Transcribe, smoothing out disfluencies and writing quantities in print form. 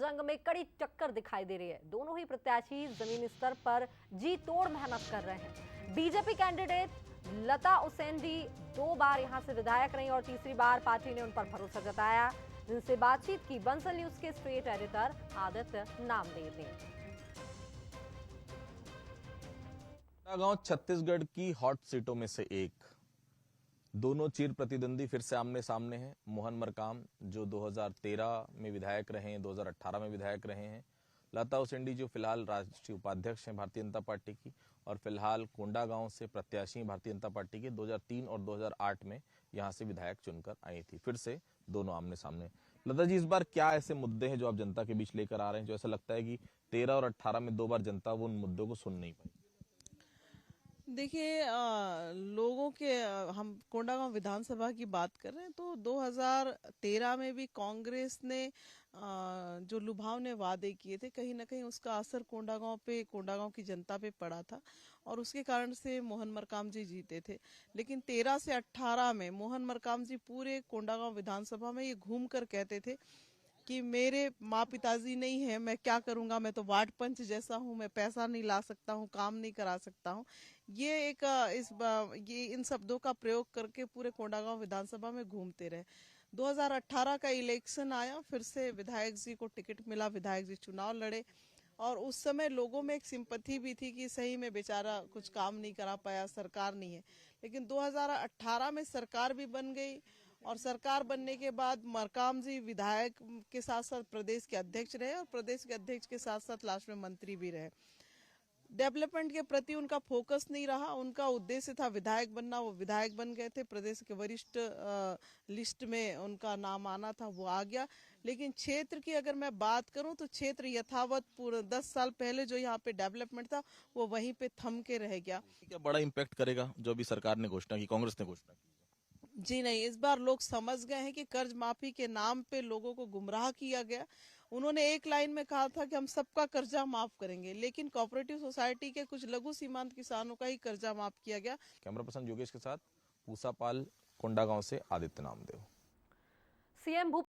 जंग में कड़ी टक्कर दिखाई दे रही है। दोनों ही प्रत्याशी जमीनी स्तर पर जी तोड़ मेहनत कर रहे हैं। बीजेपी कैंडिडेट लता उसेंडी 2 बार यहां से विधायक रही और तीसरी बार पार्टी ने उन पर भरोसा जताया, जिनसे बातचीत की बंसल न्यूज के स्ट्रेट एडिटर आदित्य नामदेव ने। गांव छत्तीसगढ़ की हॉट सीटों में से एक। दोनों चिर प्रतिद्वंदी फिर से आमने सामने हैं। मोहन मरकाम जो 2013 में विधायक रहे हैं, 2018 में विधायक रहे हैं। लता उसेंडी जो फिलहाल राष्ट्रीय उपाध्यक्ष हैं भारतीय जनता पार्टी की और फिलहाल कोंडागांव से प्रत्याशी भारतीय जनता पार्टी के 2003 और 2008 में यहां से विधायक चुनकर आई थी। फिर से दोनों आमने सामने। लता जी, इस बार क्या ऐसे मुद्दे हैं जो आप जनता के बीच लेकर आ रहे हैं, जो ऐसा लगता है कि 13 और 18 में 2 बार जनता वो उन मुद्दों को सुन नहीं पाई? देखिए, लोगों के हम कोंडागांव विधानसभा की बात कर रहे हैं तो 2013 में भी कांग्रेस ने जो लुभावने वादे किए थे, कहीं ना कहीं उसका असर कोंडागांव की जनता पे पड़ा था और उसके कारण से मोहन मरकाम जी जीते थे। लेकिन 13 से 18 में मोहन मरकाम जी पूरे कोंडागांव विधानसभा में ये घूम कर कहते थे कि मेरे माँ पिताजी नहीं है, मैं क्या करूंगा, मैं तो वार्ड पंच जैसा हूँ, मैं पैसा नहीं ला सकता हूँ, काम नहीं करा सकता हूँ। ये ये इन शब्दों का प्रयोग करके पूरे कोंडागांव विधानसभा में घूमते रहे। 2018 का इलेक्शन आया, फिर से विधायक जी को टिकट मिला, विधायक जी चुनाव लड़े और उस समय लोगों में एक सिंपैथी भी थी कि सही में बेचारा कुछ काम नहीं करा पाया, सरकार नहीं है। लेकिन 2018 में सरकार भी बन गई और सरकार बनने के बाद मरकाम जी विधायक के साथ साथ प्रदेश के अध्यक्ष रहे और प्रदेश के अध्यक्ष के साथ साथ लास्ट में मंत्री भी रहे। डेवलपमेंट के प्रति उनका फोकस नहीं रहा। उनका उद्देश्य था विधायक बनना, वो विधायक बन गए थे, प्रदेश के वरिष्ठ लिस्ट में उनका नाम आना था, वो आ गया। लेकिन क्षेत्र की अगर मैं बात करूं तो क्षेत्र यथावत पूरे 10 साल पहले जो यहाँ पे डेवलपमेंट था वो वहीं पे थम के रह गया। क्या बड़ा इम्पैक्ट करेगा जो अभी सरकार ने घोषणा की, कांग्रेस ने घोषणा की? जी नहीं, इस बार लोग समझ गए हैं कि कर्ज माफी के नाम पे लोगों को गुमराह किया गया। उन्होंने एक लाइन में कहा था कि हम सबका कर्जा माफ करेंगे, लेकिन कोऑपरेटिव सोसाइटी के कुछ लघु सीमांत किसानों का ही कर्जा माफ किया गया। कैमरा पर्सन योगेश के साथ पूसा पाल, कोंडागांव से आदित्य नामदेव। सीएम